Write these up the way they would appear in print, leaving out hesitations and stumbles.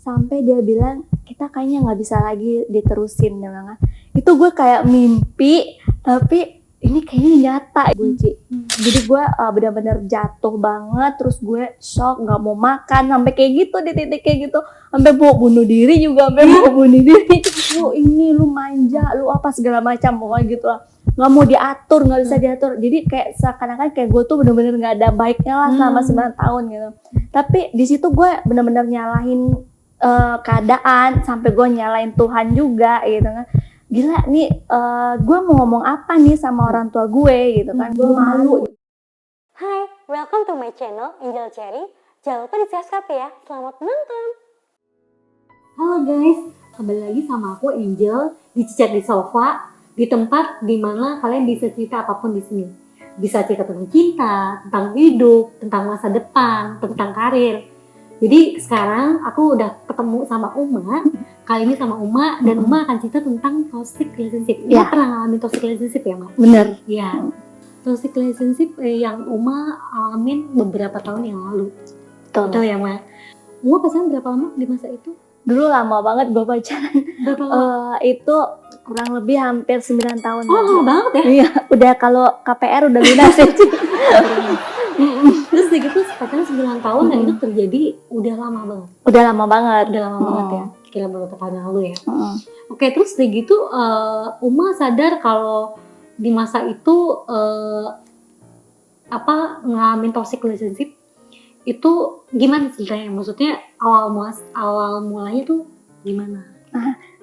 sampai dia bilang kita kayaknya nggak bisa lagi diterusin, dia bilang. Itu gue kayak mimpi tapi ini kayaknya nyata gue, Ci. Jadi gue benar-benar jatuh banget, terus gue shock, nggak mau makan sampai kayak gitu, di titik kayak gitu, sampai mau bunuh diri juga, sampai mau bunuh diri. Lu manja, lu apa segala macam pokoknya gitu lah. Nggak mau diatur, nggak bisa diatur. Jadi kayak seakan-akan kayak gue tuh benar-benar nggak ada baiknya lah selama 9 tahun gitu. Tapi di situ gue benar-benar nyalahin keadaan, sampai gue nyalain Tuhan juga gitu kan. Gila nih, gue mau ngomong apa nih sama orang tua gue gitu kan, gue malu. Hai, welcome to my channel Angel Cherry. Jangan lupa di subscribe ya. Selamat menonton. Halo guys, kembali lagi sama aku Angel di Cicat di Sofa, di tempat dimana kalian bisa cerita apapun di sini. Bisa cerita tentang cinta, tentang hidup, tentang masa depan, tentang karir. Jadi sekarang aku udah ketemu sama Uma. Kali ini sama Uma, dan Uma akan cerita tentang toxic relationship. Uma pernah ngalamin toxic relationship ya, Ma? Bener. Iya. Toxic relationship yang Uma alamin beberapa tahun yang lalu. Betul ya, Ma? Uma pacaran berapa lama di masa itu? Dulu lama banget gue pacaran. Berapa lama? Itu kurang lebih hampir 9 tahun. Oh, lama banget ya? Iya, udah kalau KPR udah lunas ya. Terus gitu pacaran 9 tahun dan itu terjadi udah lama banget. Udah lama banget. Udah lama banget ya. Kira beberapa tahun yang lalu ya. Oke, terus gitu Uma sadar kalau di masa itu ngalamin toxic relationship itu gimana ceritanya? Maksudnya awal mulanya tuh gimana?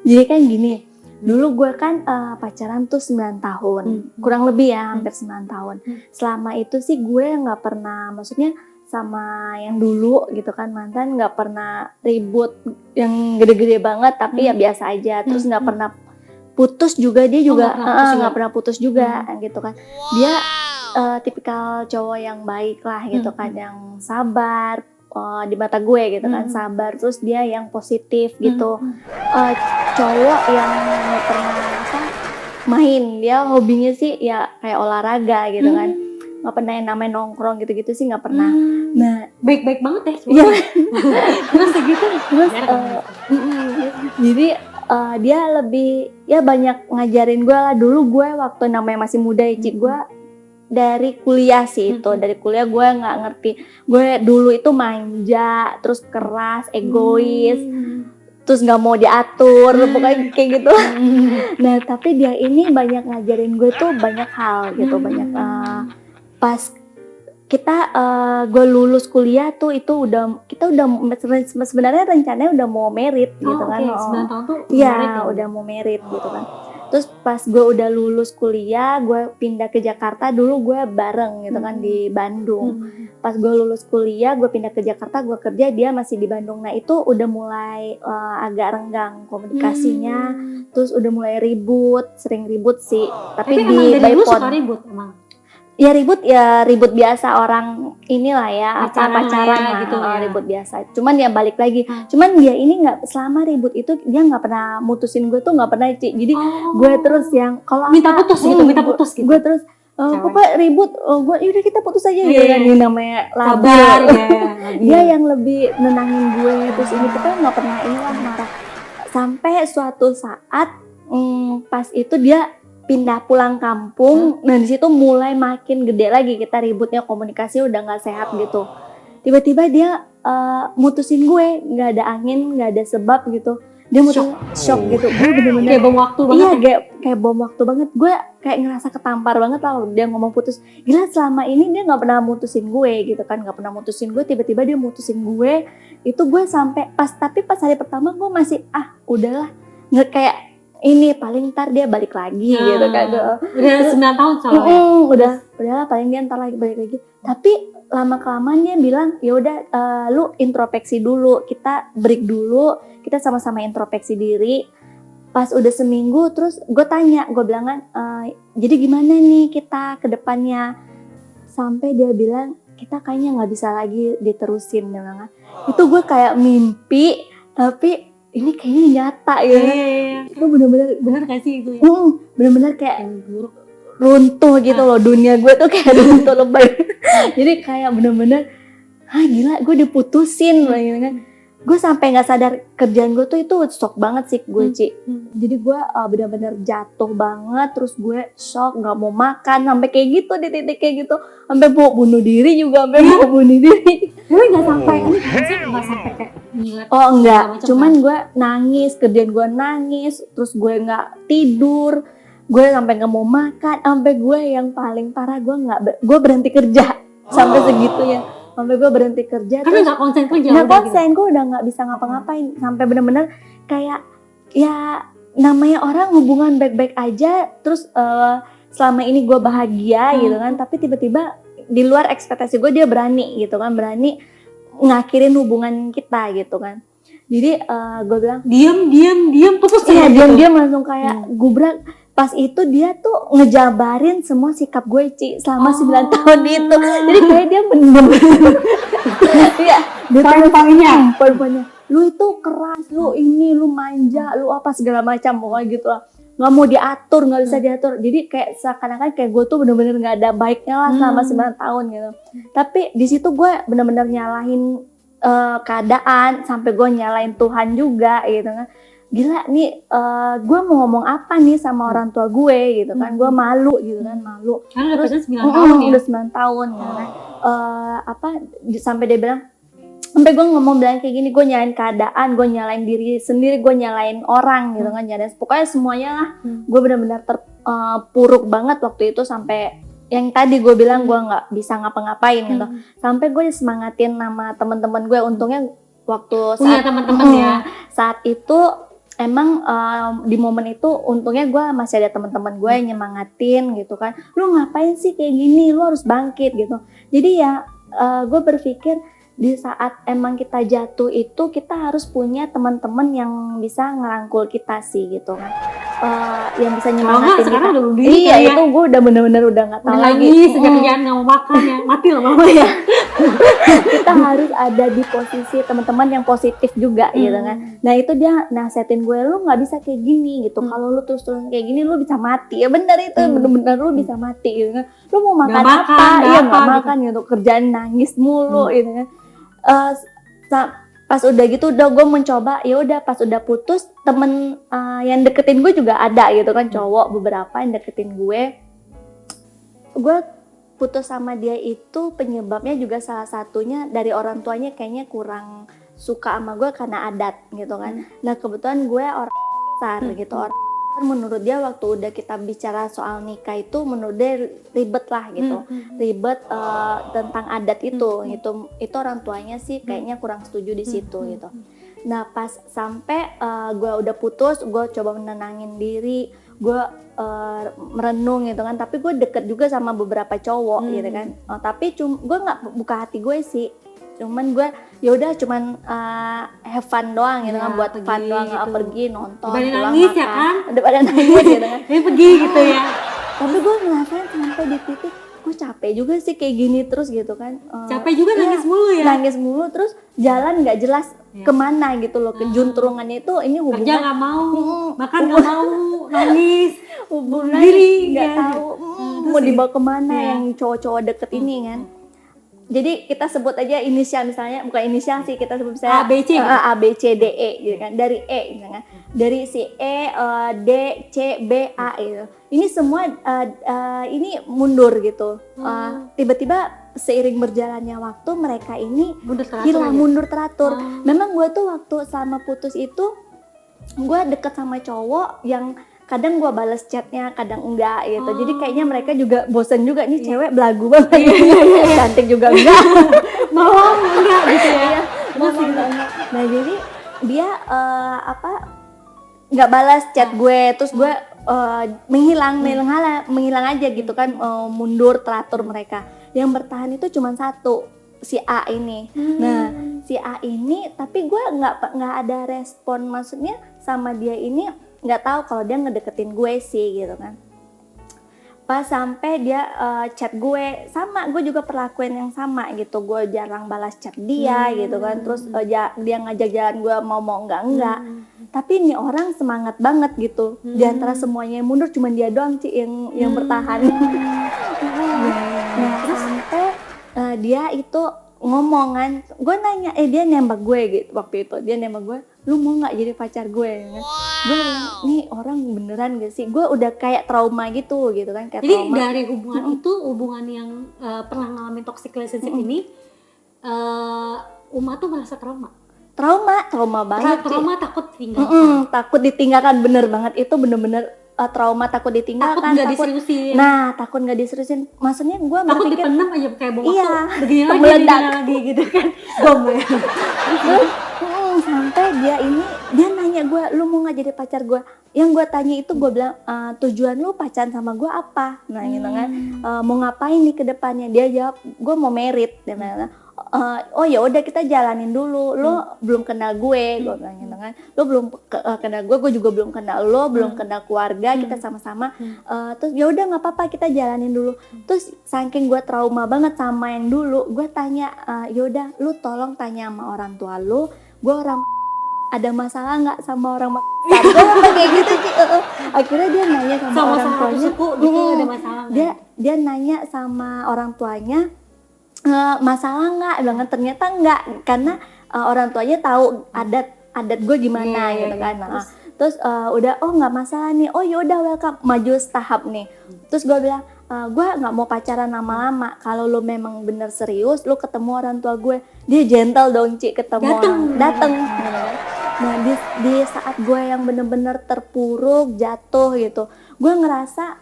Jadi kan gini, dulu gue kan pacaran tuh 9 tahun, kurang lebih ya, hampir 9 tahun. Selama itu sih gue nggak pernah, maksudnya sama yang dulu gitu kan, mantan nggak pernah ribut yang gede-gede banget, tapi ya biasa aja. Terus nggak pernah putus juga, dia juga nggak pernah putus juga gitu kan. Dia tipikal cowok yang baik lah gitu kan, yang sabar di mata gue gitu kan, sabar. Terus dia yang positif gitu, cowok yang nggak pernah main. Dia hobinya sih ya kayak olahraga gitu kan, nggak pernah yang namanya nongkrong gitu-gitu sih, nggak pernah. Nah, baik-baik banget ya. Iya. Terus segitu. Jadi dia lebih ya banyak ngajarin gue lah. Dulu gue waktu namanya masih muda ya, Ci, gue dari kuliah sih itu, dari kuliah gue nggak ngerti. Gue dulu itu manja, terus keras, egois, terus nggak mau diatur, pokoknya kayak gitu. Nah, tapi dia ini banyak ngajarin gue tuh banyak hal gitu, banyak pas kita gue lulus kuliah tuh itu kita udah sebenarnya rencananya udah mau merit gitu kan. 9 tahun tuh iya, udah mau merit gitu kan. Terus pas gue udah lulus kuliah, gue pindah ke Jakarta. Dulu gue bareng gitu kan di Bandung. Pas gue lulus kuliah, gue pindah ke Jakarta, gue kerja, dia masih di Bandung. Nah itu udah mulai agak renggang komunikasinya. Terus udah mulai ribut, sering ribut sih. Tapi di dulu suka ribut emang? Ya ribut biasa orang inilah ya, pacaran gitu ya. Ribut biasa. Cuman ya balik lagi. Cuman dia ini nggak, selama ribut itu dia nggak pernah mutusin gue tuh, nggak pernah, Ci. Jadi gue terus yang kalau minta putus gitu. Gue terus pokoknya ribut, gue yaudah kita putus aja gitu kan. Ini namanya sabar ya. Dia yang lebih nenangin gue. Terus ini kita nggak pernah marah. Sampai suatu saat pas itu dia pindah pulang kampung, dan di situ mulai makin gede lagi kita ributnya, komunikasi udah nggak sehat gitu. Tiba-tiba dia mutusin gue, nggak ada angin, nggak ada sebab gitu. Dia mutusin, shock gitu. Gue bener-bener kayak bom waktu banget. Iya, kayak bom waktu banget. Gue kayak ngerasa ketampar banget lah dia ngomong putus. Gila, selama ini dia nggak pernah mutusin gue gitu kan, nggak pernah mutusin gue. Tiba-tiba dia mutusin gue. Itu gue sampai pas hari pertama gue masih udahlah, nggak kayak ini paling ntar dia balik lagi gitu kan. Udah 9 tahun soalnya. Udahlah paling dia ntar lagi balik lagi. Tapi lama kelamaan dia bilang, ya udah lu introspeksi dulu, kita break dulu, kita sama-sama introspeksi diri. Pas udah seminggu, terus gue tanya, gue bilang kan, jadi gimana nih kita ke depannya? Sampai dia bilang, kita kayaknya nggak bisa lagi diterusin, dia bilang kan. Itu gue kayak mimpi, tapi ini kayaknya nyata ya. Itu bener gak sih itu? Bener-bener kayak runtuh gitu loh, dunia gue tuh kayak runtuh lebay. Jadi kayak bener-bener, gila gue diputusin gitu kan. gue sampai nggak sadar kerjaan gue tuh itu shock banget sih gue Ci. Jadi gue benar-benar jatuh banget, terus gue shock, nggak mau makan sampai kayak gitu, di titik kayak gitu, sampai mau bunuh diri juga, sampai mau bunuh diri. Gue nggak sampai, nggak sampai kayak ngeliat. Oh enggak, macam cuman gue nangis, kerjaan gue nangis, terus gue nggak tidur, gue sampai nggak mau makan, sampai gue yang paling parah gue berhenti kerja sampai segitunya, sampai gue berhenti kerja. Karena nggak konsen kerja. Nggak konsen, gue udah nggak bisa ngapa-ngapain, sampai bener-bener kayak ya namanya orang hubungan baik-baik aja, terus selama ini gue bahagia gitu kan, tapi tiba-tiba di luar ekspektasi gue dia berani gitu kan, berani ngakhirin hubungan kita gitu kan. Jadi gue bilang diam putus iya, gitu. diam langsung kayak gubrak. Pas itu dia tuh ngejabarin semua sikap gue Ci selama 9 tahun itu. Jadi kayak dia bener-bener iya, dia poin-poinnya lu itu keras, lu ini, lu manja, lu apa segala macam pokoknya gitu lah. Nggak mau diatur, nggak bisa diatur. Jadi kayak seakan-akan kayak gue tuh bener-bener nggak ada baiknya lah selama 9 tahun gitu. Tapi di situ gue bener-bener nyalahin keadaan, sampai gue nyalain Tuhan juga gitu kan. Gila nih, gue mau ngomong apa nih sama orang tua gue gitu kan. Gue malu gitu kan, malu. Karena Terus udah 9 tahun ya. udah 9 tahun gitu kan. Sampai dia bilang, sampai gue ngomong bilang kayak gini, gue nyalain keadaan, gue nyalain diri sendiri, gue nyalain orang gitu kan, nyalain pokoknya semuanya lah. Gue benar-benar terpuruk banget waktu itu, sampai yang tadi gue bilang gue nggak bisa ngapa-ngapain gitu. Sampai gue disemangatin sama teman-teman gue. Untungnya waktu Punya teman-teman ya. Saat itu emang di momen itu untungnya gue masih ada teman-teman gue yang nyemangatin gitu kan. Lu ngapain sih kayak gini? Lu harus bangkit gitu. Jadi ya gue berpikir di saat emang kita jatuh itu kita harus punya teman-teman yang bisa ngerangkul kita sih gitu kan, yang bisa nyemangatin kita. Iya ya. Itu gue udah bener-bener udah nggak tahu lagi. Kerjaan nggak mau makan ya, mati lah mama ya. Kita harus ada di posisi teman-teman yang positif juga gitu kan. Nah itu dia nasehatin gue, lu nggak bisa kayak gini gitu. Kalau lu terus-terus kayak gini lu bisa mati. Ya bener itu, bener-bener lu bisa mati gitu kan. Lu mau makan apa? Iya nggak makan gitu. Kerjaan nangis mulu gitu kan. Pas udah gitu udah gue mencoba, ya udah pas udah putus temen yang deketin gue juga ada gitu kan, cowok beberapa yang deketin gue putus sama dia itu penyebabnya juga salah satunya dari orang tuanya kayaknya kurang suka sama gue karena adat gitu kan. Nah kebetulan gue orang besar gitu, orang menurut dia waktu udah kita bicara soal nikah itu menurut dia ribet lah gitu, ribet tentang adat itu orang tuanya sih kayaknya kurang setuju di situ gitu. Nah pas sampai gue udah putus, gue coba menenangin diri, gue merenung gitu kan, tapi gue deket juga sama beberapa cowok gitu kan. Tapi gue nggak buka hati gue sih, cuman gue yaudah cuman have fun doang gitu kan, buat fun doang gitu. Pergi nonton, daripada nangis ya kan, daripada nangis gitu kan. Ini pergi gitu ya. Tapi gue ngerasain sampai di titik gue capek juga sih kayak gini terus gitu kan. Capek juga nangis mulu ya. Nangis mulu terus jalan nggak jelas kemana gitu loh, kejuntrungannya itu ini hubungan. Kerja nggak mau, makan nggak mau, nangis, hubungan diri nggak tahu mau dibawa kemana yang cowok-cowok deket ini kan. Jadi kita sebut aja inisial, misalnya bukan inisial sih, kita sebut misalnya A B C D E gitu kan, dari E gitu kan, dari si E D C B A gitu. Ini semua ini mundur gitu. Tiba-tiba seiring berjalannya waktu mereka ini mundur teratur. Memang gue tuh waktu sama putus itu gue deket sama cowok yang kadang gue balas chatnya, kadang enggak gitu. Jadi kayaknya mereka juga bosen juga, nih cewek belagu banget, cantik juga enggak, mau enggak gitu ya. Nah jadi dia nggak balas chat gue, terus gue menghilang aja gitu kan, mundur teratur mereka. Yang bertahan itu cuma satu, si A ini. Nah si A ini, tapi gue nggak ada respon, maksudnya sama dia ini nggak tahu kalau dia ngedeketin gue sih gitu kan. Pas sampai dia chat gue, sama gue juga perlakuan yang sama gitu, gue jarang balas chat dia gitu kan. Terus dia ngajak jalan, gue mau enggak. Tapi ini orang semangat banget gitu. Di antara semuanya yang mundur cuma dia doang sih yang bertahan. Nah sampai dia itu ngomong kan, gue nanya, dia nembak gue gitu waktu itu, dia nembak gue, lu mau nggak jadi pacar gue? Kan? Gue bilang, nih orang beneran gak sih? Gue udah kayak trauma gitu kan, kayak Jadi trauma. dari hubungan itu, hubungan yang pernah ngalamin toxic relationship ini, Uma tuh merasa trauma banget. trauma takut tinggalkan, Takut ditinggalkan, bener banget, itu bener-bener trauma, takut ditinggalkan, takut nggak diseriusin, takut nggak diseriusin. Maksudnya gue takut berpikir dipendam aja kayak bom iya, waktu begini meledak. lagi gitu kan, bom ya. Sampai dia nanya gue, lu mau nggak jadi pacar gue? Yang gue tanya itu, gue bilang, tujuan lu pacaran sama gue apa? Nah gitu kan, mau ngapain nih ke depannya? Dia jawab, gue mau merit. Dia bilang, oh ya udah kita jalanin dulu. Lo belum kenal gue bilang gitu kan. Lo belum kenal gue juga belum kenal lo, belum kenal keluarga, kita sama-sama. Terus ya udah nggak apa-apa, kita jalanin dulu. Terus saking gue trauma banget sama yang dulu, gue tanya, ya udah lu tolong tanya sama orang tua lu, gue orang ada masalah nggak sama orang gue kayak gitu sih. Akhirnya dia nanya sama orang tuanya, suku gitu ada masalah nggak? Dia nanya sama orang tuanya, masalah nggak? Bilang ternyata nggak, karena orang tuanya tahu adat gue gimana gitu kan. Terus udah, oh nggak masalah nih, oh yaudah welcome, maju setahap nih. Terus gue bilang, gue nggak mau pacaran lama-lama, kalau lo memang bener serius, lo ketemu orang tua gue. Dia gentle dong Ci, ketemu dateng. Nah di saat gue yang bener-bener terpuruk, jatuh gitu, gue ngerasa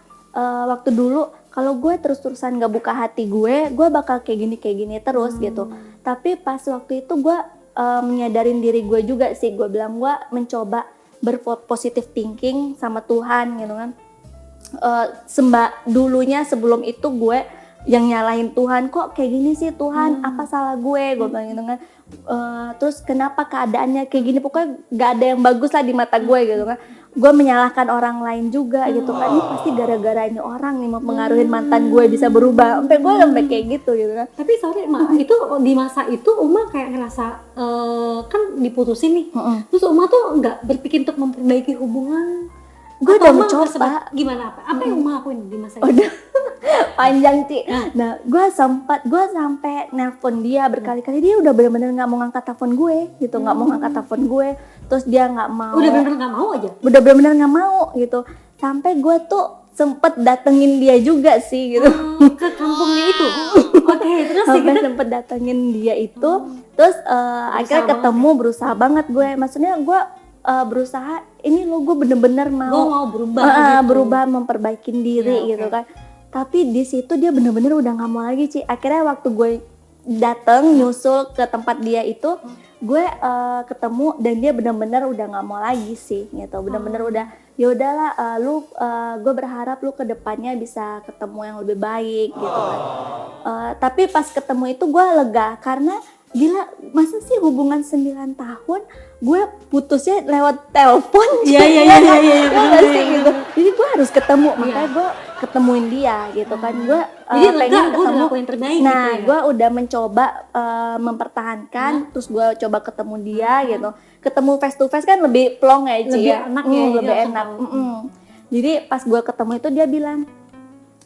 waktu dulu kalau gue terus-terusan gak buka hati gue bakal kayak gini terus gitu. Tapi pas waktu itu gue menyadarin diri gue juga sih, gue bilang gue mencoba berpositif thinking sama Tuhan gitu kan. Dulunya sebelum itu gue yang nyalahin Tuhan, kok kayak gini sih Tuhan, apa salah gue bilang gitu kan. Terus kenapa keadaannya kayak gini, pokoknya gak ada yang bagus lah di mata gue gitu kan. Gue menyalahkan orang lain juga gitu kan, ini pasti gara-gara ini orang nih mempengaruhi mantan gue bisa berubah, sampai kayak gitu kan. Tapi sorry Ma, itu di masa itu Uma kayak ngerasa kan diputusin nih, terus Uma tuh nggak berpikir untuk memperbaiki hubungan? Gue udah mencoba. Gimana apa yang Uma lakuin di masa itu? Udah panjang Ci. Nah gue sampai nelpon dia berkali-kali, dia udah benar-benar nggak mau ngangkat telepon gue gitu, nggak mau ngangkat telepon gue. Terus dia nggak mau. Udah benar-benar nggak mau aja. Udah benar-benar nggak mau gitu. Sampai gue tuh sempet datengin dia juga sih gitu. Ke kampungnya itu. Oke, terus sampai sempet datengin dia itu. Terus akhirnya ketemu, berusaha banget gue. Maksudnya gue berusaha, ini lo gue bener-bener mau berubah gitu. Berubah, memperbaiki diri gitu kan. Tapi di situ dia bener-bener udah nggak mau lagi Ci. Akhirnya waktu gue dateng nyusul ke tempat dia itu, gue ketemu dan dia bener-bener udah nggak mau lagi sih gitu. Bener-bener udah, ya udahlah, gue berharap lu kedepannya bisa ketemu yang lebih baik gitu kan. Tapi pas ketemu itu gue lega, karena gila, masa sih hubungan 9 tahun gue putusnya lewat telepon. Iya gitu. Jadi gue harus ketemu, makanya gue ketemuin dia gitu kan. Gue pengen ketemu. Nah gue udah mencoba mempertahankan, terus gue coba ketemu dia gitu. Ketemu face to face kan lebih plong ya Ci, lebih enak. Jadi pas gue ketemu itu dia bilang,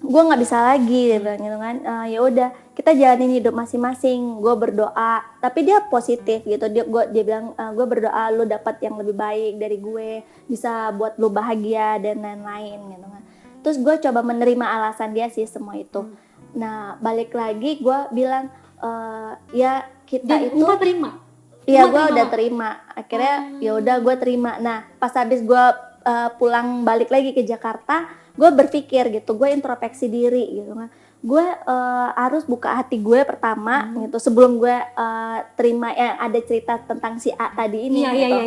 gue nggak bisa lagi, dia bilang gitu kan. Ya udah kita jalanin hidup masing-masing, gue berdoa, tapi dia positif gitu. Dia bilang, gue berdoa lu dapat yang lebih baik dari gue, bisa buat lu bahagia dan lain-lain gitu kan. Terus gue coba menerima alasan dia sih semua itu. Nah balik lagi gue bilang, ya kita dan itu terima. Iya gue udah terima. Akhirnya ya udah gue terima. Nah pas habis gue pulang balik lagi ke Jakarta, gue berpikir gitu, gue introspeksi diri gitu kan. Gue harus buka hati gue pertama gitu, sebelum gue terima yang ada cerita tentang si A tadi ini gitu.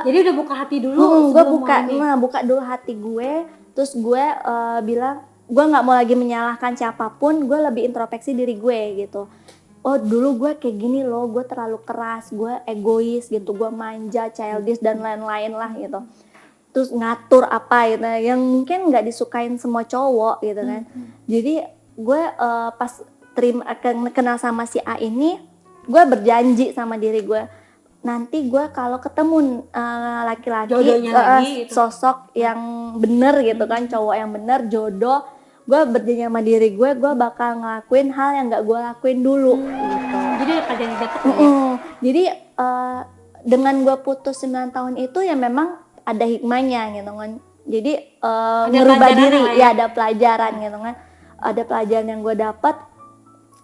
Jadi udah buka hati dulu. Gue buka dulu hati gue. Terus gue bilang, gue nggak mau lagi menyalahkan siapapun, gue lebih introspeksi diri gue gitu. Oh dulu gue kayak gini loh, gue terlalu keras, gue egois gitu, gue manja, childish dan lain-lain lah gitu. Terus ngatur apa gitu, yang mungkin nggak disukain semua cowok gitu kan. Jadi gue pas kenal sama si A ini, gue berjanji sama diri gue, nanti gue kalau ketemu laki-laki sosok yang bener gitu kan, cowok yang bener, jodoh, gue berjanji sama diri gue bakal ngelakuin hal yang nggak gue lakuin dulu gitu. Jadi ada pelajaran yang dapet ya. Jadi dengan gue putus 9 tahun itu ya memang ada hikmahnya gitu kan. Jadi ngerubah pelajaran diri lah ya, ada pelajaran gitu kan. Ada pelajaran yang gue dapat.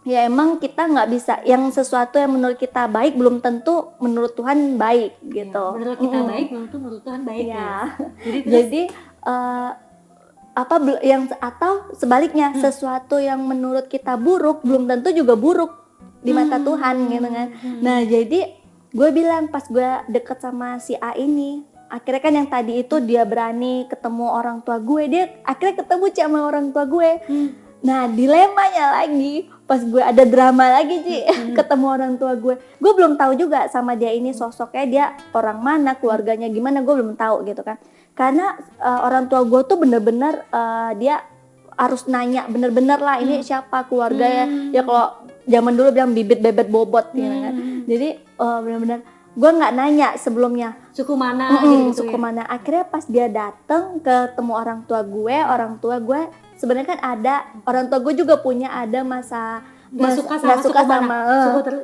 Ya emang kita nggak bisa, yang sesuatu yang menurut kita baik belum tentu menurut Tuhan baik gitu. Ya, menurut kita baik belum tentu menurut Tuhan baik ya. Jadi yang atau sebaliknya sesuatu yang menurut kita buruk belum tentu juga buruk di mata Tuhan gitu kan. Nah jadi gue bilang pas gue deket sama si A ini, akhirnya kan yang tadi itu dia berani ketemu orang tua gue, dia akhirnya ketemu sama orang tua gue. Nah dilemanya lagi pas gue ada drama lagi ketemu orang tua gue belum tahu juga sama dia ini sosoknya dia orang mana, keluarganya gimana, gue belum tahu gitu kan. Karena orang tua gue tuh bener-bener dia harus nanya bener-bener lah ini siapa keluarganya. Ya kalau zaman dulu bilang bibit bebet bobot gitu kan. Jadi bener-bener gue nggak nanya sebelumnya suku mana gitu suku mana. Akhirnya pas dia dateng ketemu orang tua gue sebenarnya kan ada orang tua gue juga punya ada masa nggak suka sama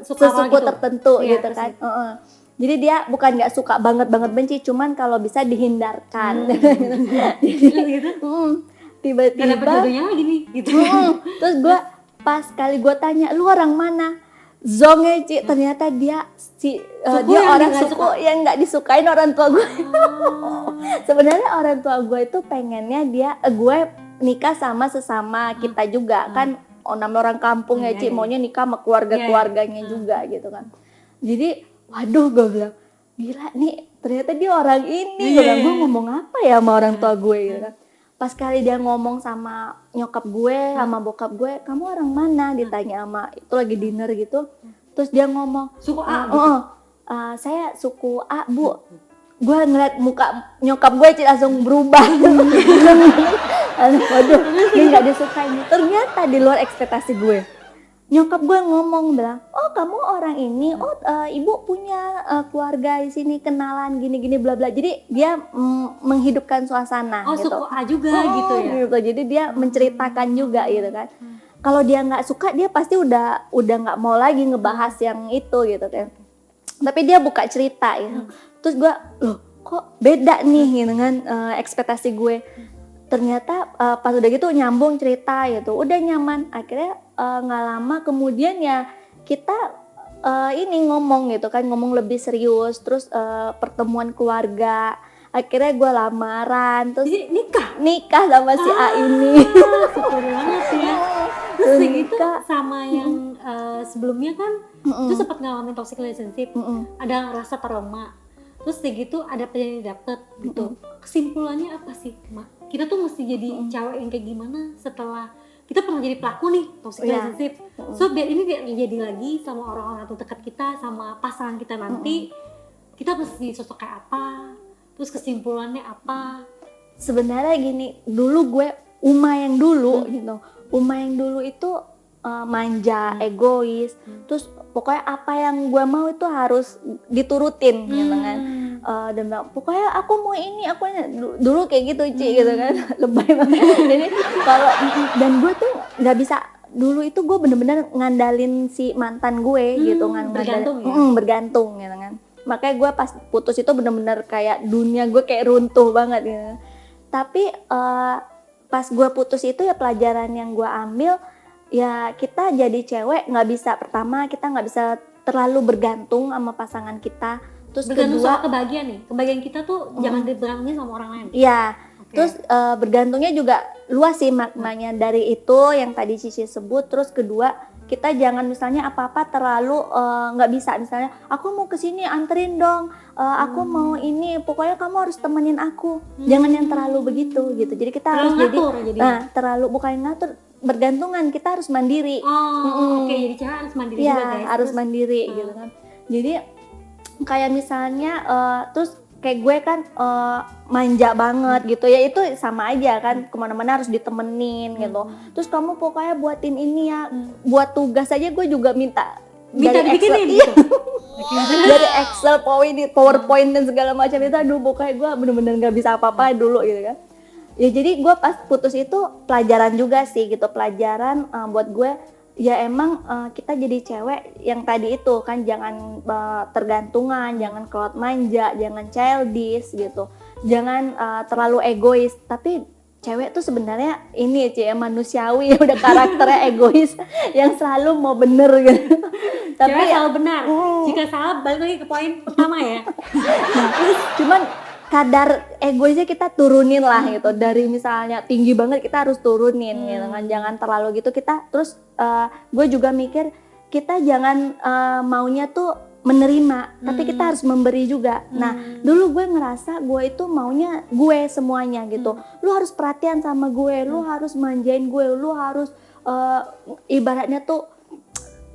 suku tertentu ya, gitu kan. Jadi dia bukan nggak suka banget benci, cuman kalau bisa dihindarkan. Tiba-tiba lagi nih gitu. Terus gue pas kali gue tanya lu orang mana, zongnya ternyata dia dia orang suku yang nggak disukain orang tua gue. Sebenarnya orang tua gue itu pengennya gue nikah sama sesama kita juga kan, namanya orang kampung ya maunya nikah sama keluarganya juga gitu kan. Jadi waduh gue bilang gila nih ternyata dia orang ini. Gue ngomong apa ya sama orang tua gue gitu kan. Pas kali dia ngomong sama nyokap gue sama bokap gue, kamu orang mana, ditanya sama itu lagi dinner gitu. Terus dia ngomong suku A saya suku A bu. Gue ngeliat muka nyokap gue langsung berubah. Waduh dia gak disukain. Ternyata di luar ekspektasi gue. Nyokap gue ngomong bilang, oh kamu orang ini, ibu punya keluarga di sini kenalan gini bla bla. Jadi dia menghidupkan suasana. Gitu. Suku A juga gitu ya. Gitu. Jadi dia menceritakan juga gitu kan. Kalau dia nggak suka dia pasti udah nggak mau lagi ngebahas yang itu gitu kan. Tapi dia buka cerita gitu. Terus gue loh kok beda nih gitu kan ekspektasi gue. Ternyata pas udah gitu nyambung cerita gitu, udah nyaman. Akhirnya nggak lama kemudian ya kita ini ngomong gitu kan, ngomong lebih serius. Terus pertemuan keluarga, akhirnya gue lamaran, terus jadi nikah sama si A ini. Syukur banget ya. Terus gitu sama yang sebelumnya kan itu sempat ngalamin toxic relationship, ada rasa trauma. Terus kayak gitu ada pelajaran yang dapet gitu. Kesimpulannya apa sih, Mak? Kita tuh mesti jadi cewek yang kayak gimana setelah kita pernah jadi pelaku nih toxic relationship. So biar ini tidak terjadi lagi sama orang-orang terdekat kita, sama pasangan kita nanti. Kita mesti sosok kayak apa? Terus kesimpulannya apa? Sebenarnya gini, dulu gue Uma yang dulu gitu. Uma yang dulu itu manja, egois. Terus pokoknya apa yang gue mau itu harus diturutin gitu kan. Dan bilang, pokoknya aku mau ini, aku ini. Dulu kayak gitu gitu kan. Lebay banget. Jadi kalau dan gue tuh nggak bisa. Dulu itu gue bener-bener ngandalin si mantan gue gitu kan. Bergantung gitu kan. Makanya gue pas putus itu bener-bener kayak dunia gue kayak runtuh banget gitu. Tapi pas gue putus itu ya pelajaran yang gue ambil, ya kita jadi cewek nggak bisa, pertama kita nggak bisa terlalu bergantung sama pasangan kita. Terus bergantung kedua, soal kebahagiaan nih, kebahagiaan kita tuh jangan dibergantungin sama orang lain. Iya. Terus bergantungnya juga luas sih maknanya, dari itu yang tadi Cici sebut. Terus kedua, kita jangan misalnya apa-apa terlalu nggak bisa, misalnya aku mau kesini anterin dong, aku mau ini, pokoknya kamu harus temenin aku. Jangan yang terlalu begitu gitu. Jadi kita harus terlalu bukan ngatur, bergantungan, kita harus mandiri. Jadi cewek harus mandiri juga guys. Harus mandiri gitu kan. Jadi kayak misalnya terus kayak gue kan manja banget gitu ya, itu sama aja kan, kemana-mana harus ditemenin gitu. Terus kamu pokoknya buatin ini ya, buat tugas aja gue juga minta dari Excel, dari Excel, PowerPoint dan segala macam itu. Aduh pokoknya gue bener-bener gak bisa apa-apa dulu gitu kan. Ya jadi gue pas putus itu pelajaran juga sih gitu, pelajaran buat gue ya emang kita jadi cewek yang tadi itu kan jangan tergantungan, jangan kelot manja, jangan childish gitu, jangan terlalu egois. Tapi cewek tuh sebenarnya ini ya manusiawi, udah karakternya egois yang selalu mau bener gitu. Tapi Cewek selalu benar. Jika salah balik lagi ke poin pertama ya. cuman kadar egoisnya kita turunin lah gitu, dari misalnya tinggi banget kita harus turunin gitu kan, jangan terlalu gitu. Kita terus gue juga mikir kita jangan maunya tuh menerima, tapi kita harus memberi juga. Nah dulu gue ngerasa gue itu maunya gue semuanya gitu, lu harus perhatian sama gue, lu harus manjain gue, lu harus ibaratnya tuh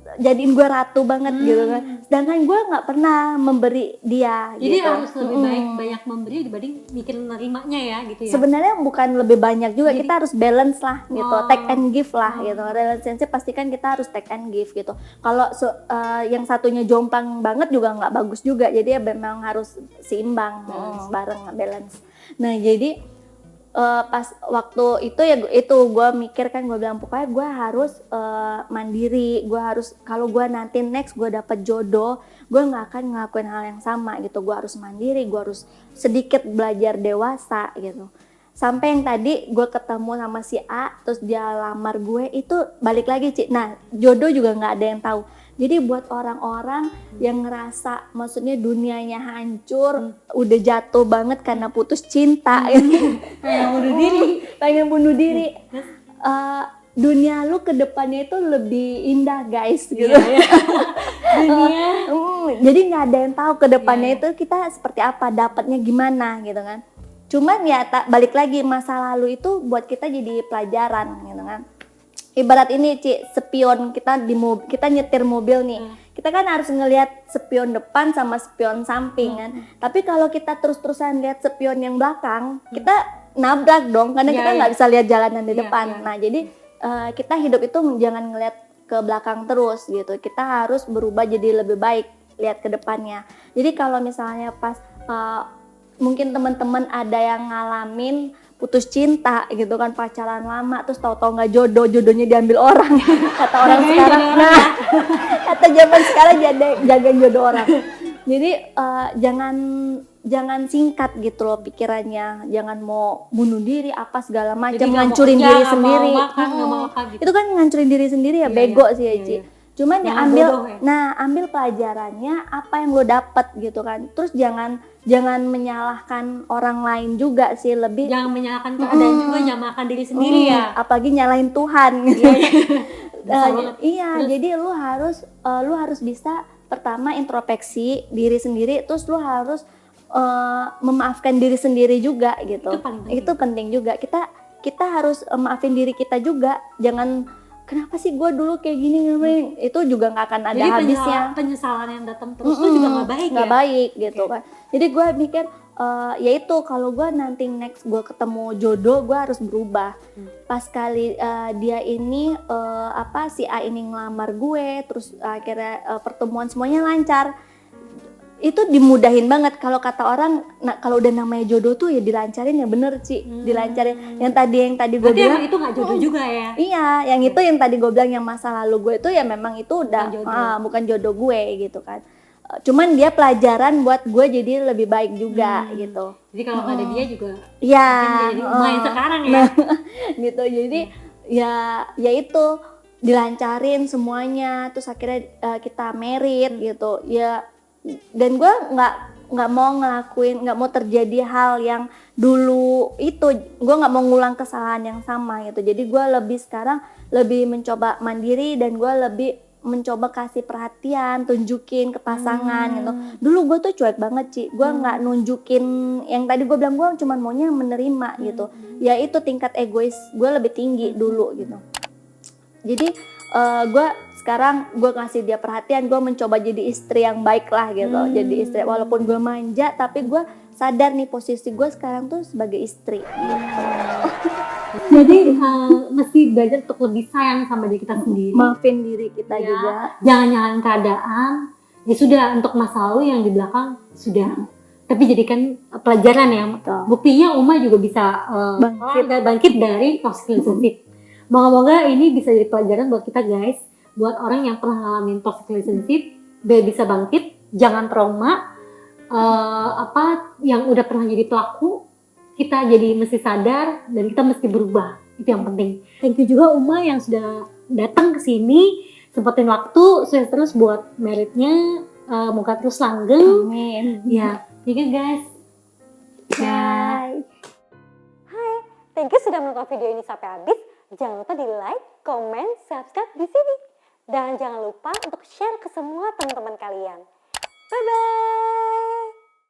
jadiin gue ratu banget gitu kan. Sedangkan gue nggak pernah memberi dia. Jadi gitu. harus lebih baik banyak memberi dibanding mikir nerimanya ya gitu ya. Sebenarnya bukan lebih banyak juga, kita harus balance lah gitu, take and give lah gitu. Relationship pastikan kita harus take and give gitu. Kalau yang satunya jomplang banget juga nggak bagus juga. Jadi ya memang harus seimbang, bareng balance. Nah jadi pas waktu itu ya itu gue mikir kan, gue bilang pokoknya gue harus mandiri, gue harus kalau gue nanti next gue dapet jodoh, gue nggak akan ngelakuin hal yang sama gitu. Gue harus mandiri, gue harus sedikit belajar dewasa gitu. Sampai yang tadi gue ketemu sama si A, terus dia lamar gue, itu balik lagi Ci. Nah jodoh juga nggak ada yang tahu. Jadi buat orang-orang yang ngerasa maksudnya dunianya hancur, udah jatuh banget karena putus cinta, pengen bunuh diri, dunia lu ke depannya itu lebih indah guys gitu. Dunia. Jadi nggak ada yang tahu ke depannya itu kita seperti apa, dapatnya gimana gitu kan. Cuman ya balik lagi, masa lalu itu buat kita jadi pelajaran gitu kan. Ibarat ini Ci, spion kita kita nyetir mobil nih. Kita kan harus ngelihat spion depan sama spion samping kan. Tapi kalau kita terus-terusan lihat spion yang belakang, kita nabrak dong karena kita nggak bisa lihat jalanan di depan. Nah, jadi kita hidup itu jangan ngelihat ke belakang terus gitu. Kita harus berubah jadi lebih baik, lihat ke depannya. Jadi kalau misalnya pas mungkin teman-teman ada yang ngalamin putus cinta gitu kan, pacaran lama terus tahu-tahu nggak jodohnya diambil orang kata orang sekarang. Nah kata zaman sekarang jaga jodoh orang. Jadi jangan singkat gitu loh pikirannya, jangan mau bunuh diri apa segala macam, ngancurin diri sendiri. Itu kan ngancurin diri sendiri ya, bego sih ya Ci. Cuman ya ambil pelajarannya apa yang lo dapet gitu kan. Terus jangan menyalahkan orang lain juga sih, lebih jangan menyalahkan keadaan juga, nyamakan diri sendiri ya. Apalagi nyalahin Tuhan gitu. Jadi lu harus bisa pertama introspeksi diri sendiri, terus lu harus memaafkan diri sendiri juga gitu. Itu penting juga. Kita harus maafin diri kita juga. Jangan kenapa sih gue dulu kayak gini, itu juga nggak akan ada habisnya. Penyesalan yang datang terus itu juga nggak baik nggak baik gitu kan. Jadi gue mikir ya itu, kalau gue nanti next gue ketemu jodoh, gue harus berubah. Pas kali dia ini si A ini ngelamar gue, terus akhirnya pertemuan semuanya lancar, itu dimudahin banget. Kalau kata orang, kalau udah namanya jodoh tuh ya dilancarin, ya bener Ci, dilancarin. Yang tadi gue bilang itu nggak jodoh juga ya. Iya, yang itu yang tadi gue bilang yang masa lalu gue itu ya memang itu udah bukan jodoh gue gitu kan. Cuman dia pelajaran buat gue jadi lebih baik juga gitu. Jadi kalau nggak ada dia juga jadi lumayan sekarang ya. Gitu. Jadi ya itu dilancarin semuanya, terus akhirnya kita married gitu ya. Dan gue nggak mau terjadi hal yang dulu itu, gue nggak mau ngulang kesalahan yang sama gitu. Jadi gue sekarang lebih mencoba mandiri, dan gue lebih mencoba kasih perhatian, tunjukin ke pasangan gitu. Dulu gue tuh cuek banget Ci, gue nggak nunjukin, yang tadi gue bilang gue cuma maunya menerima gitu. Ya itu tingkat egois gue lebih tinggi dulu gitu. Jadi sekarang gue ngasih dia perhatian, gue mencoba jadi istri yang baik lah gitu. Jadi istri, walaupun gue manja, tapi gue sadar nih posisi gue sekarang tuh sebagai istri gitu. Jadi mesti belajar untuk lebih sayang sama diri kita sendiri, maafin diri kita juga, jangan nyalahin keadaan. Ya sudah, untuk masa lalu yang di belakang sudah, tapi jadikan pelajaran ya. Buktinya Uma juga bisa bangkit dari toxic relationship. Moga-moga ini bisa jadi pelajaran buat kita guys. buat orang yang pernah ngalamin toxic relationship biar bisa bangkit, jangan trauma. Apa yang udah pernah jadi pelaku, kita jadi mesti sadar dan kita mesti berubah. Itu yang penting. Thank you juga Uma yang sudah datang ke sini, sempetin waktu, sukses terus buat meritnya, moga terus langgeng. Amin. Ya, thank you guys. Bye. Thank you sudah menonton video ini sampai habis. Jangan lupa di like, comment, subscribe di sini. Dan jangan lupa untuk share ke semua teman-teman kalian. Bye-bye.